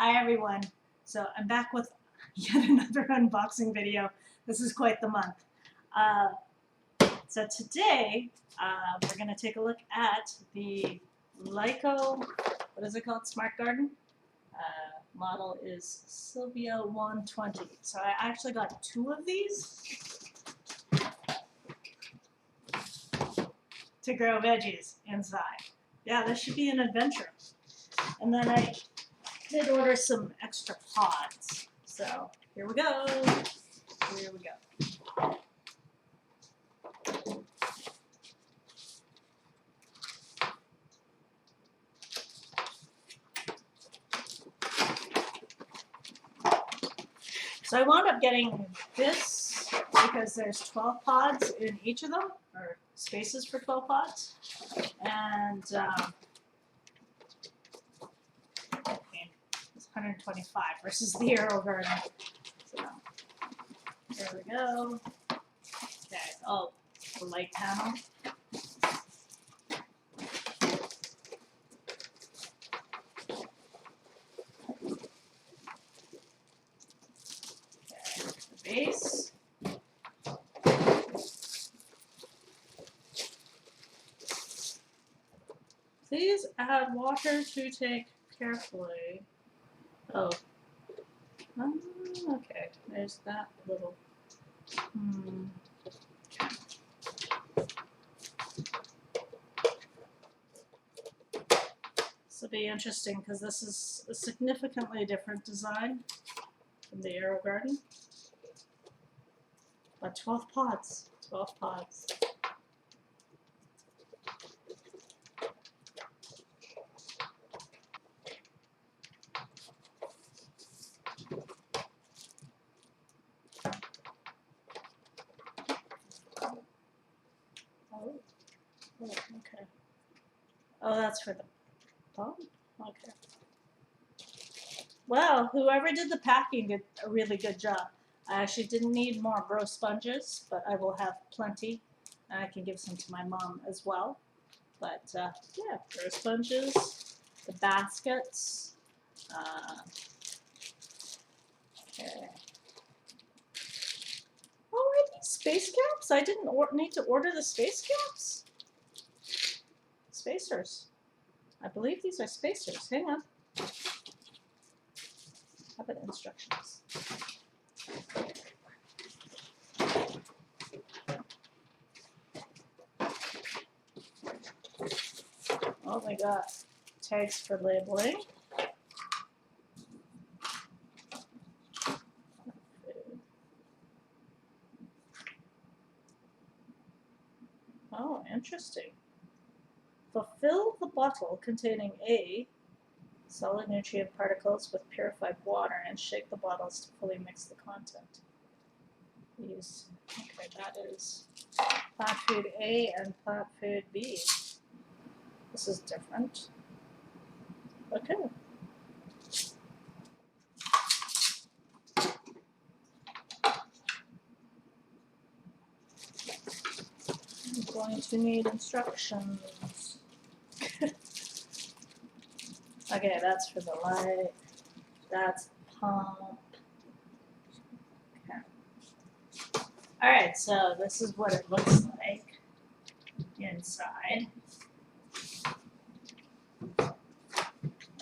Hi everyone. So I'm back with yet another unboxing video. This is quite the month. Uh, so today we're going to take a look at the Lyko, what is it called? Smart Garden. Model is Sylva 120. So I actually got two of these to grow veggies inside. Yeah, this should be an adventure. And then I did order some extra pods. So here we go. Here we go. So I wound up getting this because there's 12 pods in each of them, or spaces for 12 pods. And it's 125 versus the Arrow Garden. So there we go. Okay, oh, the light panel. Okay, the base. Please add water to take carefully. Oh. Okay, there's that little. This will be interesting because this is a significantly different design from the Arrow Garden. But 12 pods. 12 pods. Oh, okay. Oh, that's for the oh, okay. Well, whoever did the packing did a really good job. I actually didn't need more grow sponges, but I will have plenty. And I can give some to my mom as well. But yeah, grow sponges, the baskets. Okay. Oh, are these space caps? I didn't need to order the space caps. Spacers. I believe these are spacers. Hang on. How about instructions? Oh my god. Tags for labeling. Oh, interesting. Fulfill the bottle containing A, solid nutrient particles with purified water, and shake the bottles to fully mix the content. Use, okay, that is plant food A and plant food B. This is different. Okay. I'm going to need instructions. Okay, that's for the light. That's pump. Okay. Alright, so this is what it looks like inside. And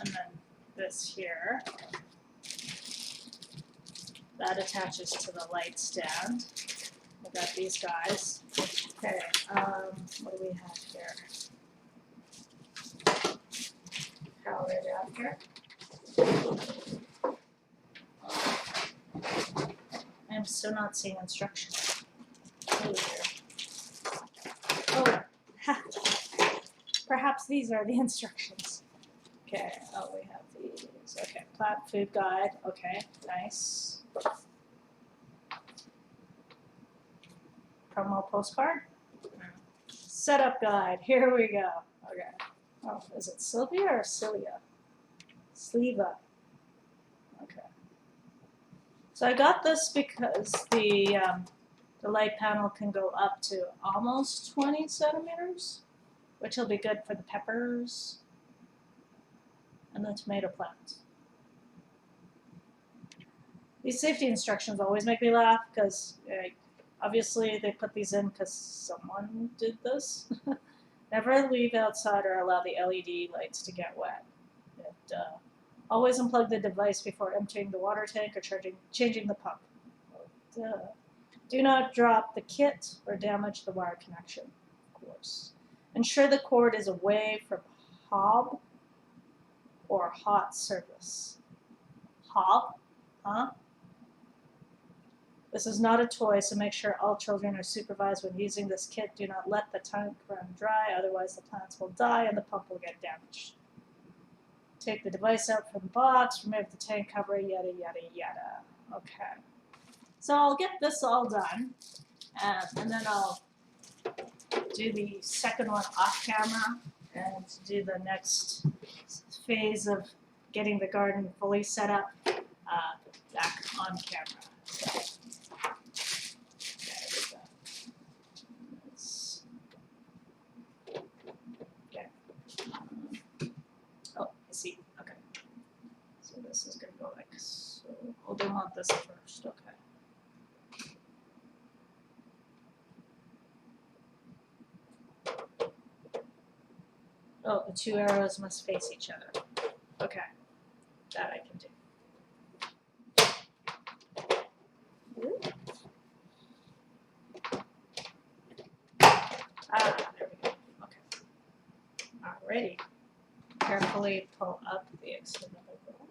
then this here. That attaches to the light stand. We got these guys. Okay, what do we have here? Power adapter. I'm still not seeing instructions. Oh, perhaps these are the instructions. Okay, oh, we have these. Okay, plant food guide. Okay, nice. Promo postcard. Setup guide. Here we go. Okay. Oh, is it Sylvia or Sylva? Sylva. Okay. So I got this because the light panel can go up to almost 20 centimeters, which will be good for the peppers and the tomato plant. These safety instructions always make me laugh because obviously they put these in because someone did this. Never leave outside or allow the LED lights to get wet. Always unplug the device before emptying the water tank or changing the pump. Do not drop the kit or damage the wire connection, of course. Ensure the cord is away from hob or hot surface. Hob? Huh? This is not a toy, so make sure all children are supervised when using this kit. Do not let the tank run dry, otherwise the plants will die and the pump will get damaged. Take the device out from the box, remove the tank cover, yada, yada, yada. Okay. So I'll get this all done, and then I'll do the second one off camera and do the next phase of getting the garden fully set up back on camera. So, okay. Oh, I see. Okay. So this is going to go like so. Oh, they want this first. Okay. Oh, the two arrows must face each other. Okay, that I can do. Ooh. There we go. Okay. Alrighty. Carefully pull up the extendable rope.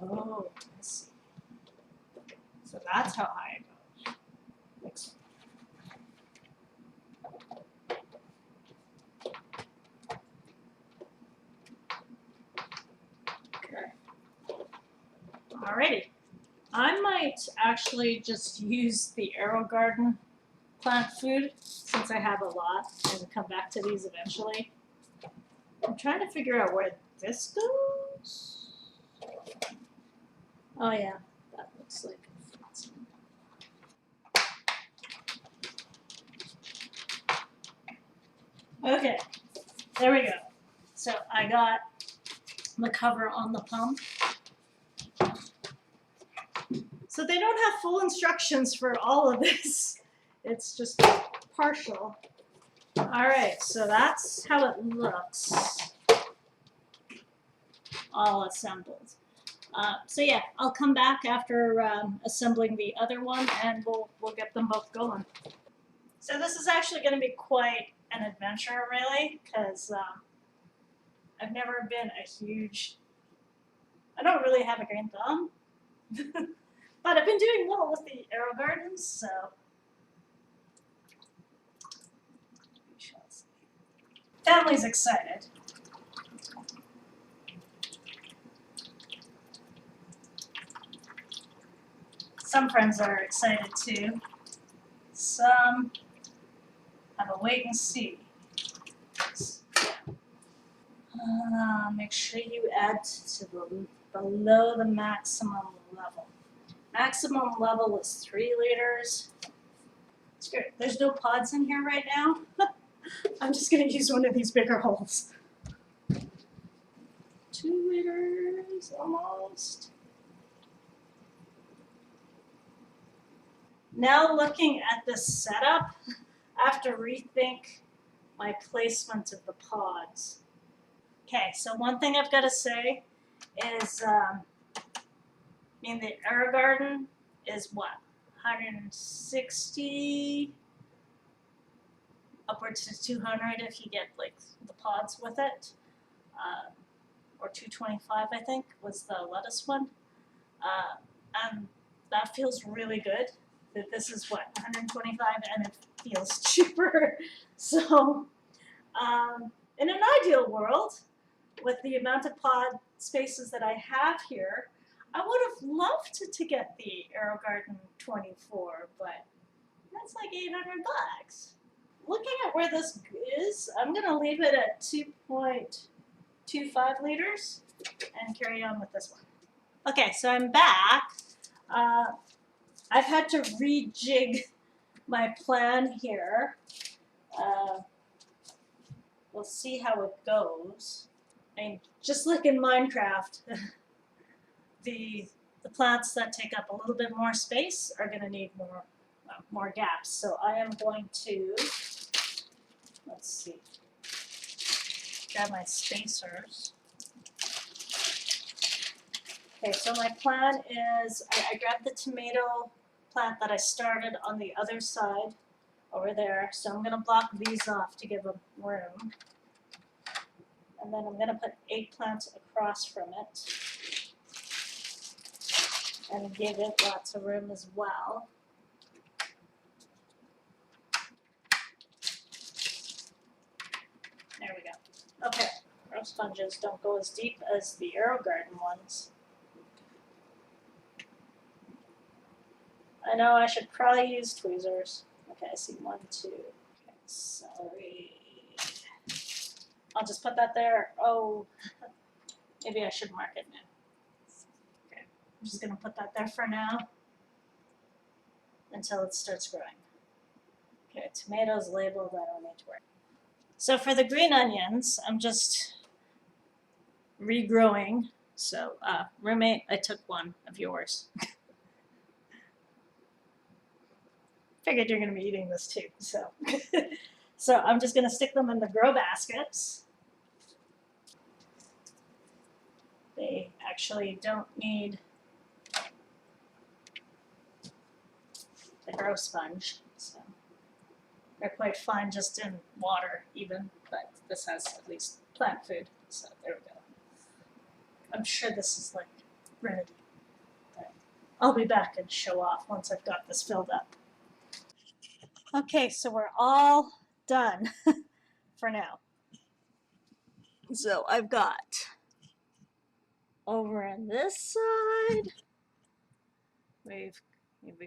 Oh, I see. So that's how high it goes. Excellent. Okay. Alrighty. I might actually just use the AeroGarden plant food since I have a lot and come back to these eventually. I'm trying to figure out where this goes. Oh yeah, that looks like okay, there we go. So I got the cover on the pump. So they don't have full instructions for all of this. It's just partial. All right, so that's how it looks, all assembled. So yeah, I'll come back after assembling the other one, and we'll get them both going. So this is actually going to be quite an adventure, really, because I've never been a huge. I don't really have a green thumb, but I've been doing well with the AeroGardens, so. Family's excited. Some friends are excited too. Some have a wait and see. Make sure you add to below the maximum level. Maximum level is 3 liters. It's good. There's no pods in here right now. I'm just going to use one of these bigger holes. 2 liters almost. Now looking at this setup, I have to rethink my placement of the pods. Okay, so one thing I've got to say is, the AeroGarden is what, 160, upwards to 200 if you get like the pods with it, or 225 I think was the lettuce one, and that feels really good. That this is what, 125, and it feels cheaper. So, in an ideal world, with the amount of pod spaces that I have here, I would have loved to get the AeroGarden 24, but that's like $800. Looking at where this is, I'm going to leave it at 2.25 liters and carry on with this one. Okay, so I'm back. I've had to rejig my plan here. we'll see how it goes. I mean, just like in Minecraft, the plants that take up a little bit more space are going to need more gaps. So I am going to, let's see, grab my spacers. Okay, so my plan is I grabbed the tomato plant that I started on the other side over there. So I'm going to block these off to give them room. And then I'm going to put eggplant across from it and give it lots of room as well. There we go. Okay, grow sponges don't go as deep as the AeroGarden ones. I know I should probably use tweezers. Okay, I see 1, 2. Okay, celery. I'll just put that there. Oh, maybe I should mark it now. Okay, I'm just gonna put that there for now until it starts growing. Okay, tomatoes labeled, I don't need to worry. So for the green onions, I'm just regrowing. So roommate, I took one of yours. Figured you're gonna be eating this too, so. So I'm just gonna stick them in the grow baskets. They actually don't need the grow sponge, so they're quite fine just in water even, but this has at least plant food, so there we go. I'm sure this is like ready, but I'll be back and show off once I've got this filled up. Okay, so we're all done for now. So I've got over on this side, we've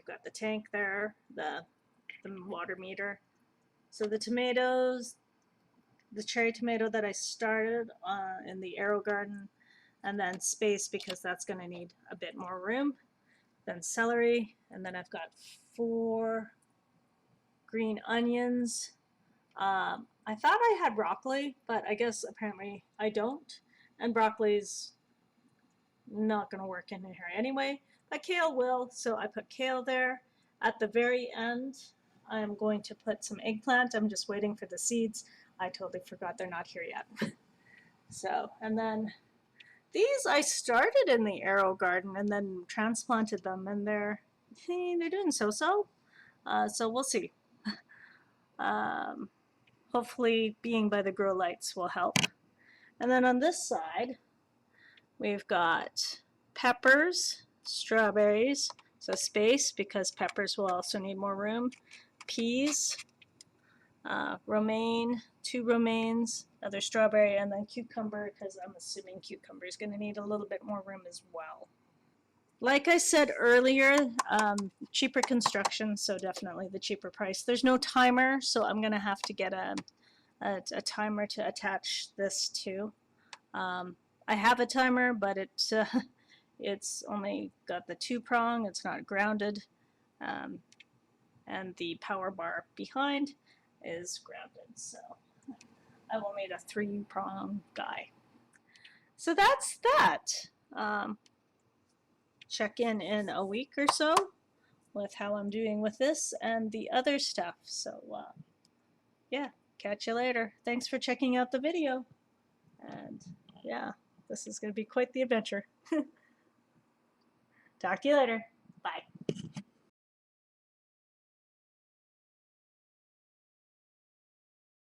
got the tank there, the water meter. So the tomatoes, the cherry tomato that I started in the AeroGarden, and then space because that's going to need a bit more room. Then celery, and then I've got 4 green onions. I thought I had broccoli, but I guess apparently I don't. And broccoli's not going to work in here anyway. But kale will, so I put kale there. At the very end, I'm going to put some eggplant. I'm just waiting for the seeds. I totally forgot they're not here yet. So, and then these I started in the AeroGarden and then transplanted them, and they're doing so-so. So we'll see. Hopefully being by the grow lights will help. And then on this side, we've got peppers, strawberries, so space because peppers will also need more room, peas, romaine, 2 romaines, another strawberry, and then cucumber because I'm assuming cucumber is going to need a little bit more room as well. Like I said earlier, cheaper construction, so definitely the cheaper price. There's no timer, so I'm going to have to get a timer to attach this to. I have a timer, but it's only got the 2-prong. It's not grounded, and the power bar behind is grounded. So I will need a 3-prong guy. So that's that. Check in a week or so with how I'm doing with this and the other stuff. So yeah, catch you later. Thanks for checking out the video. And yeah, this is going to be quite the adventure. Talk to you later.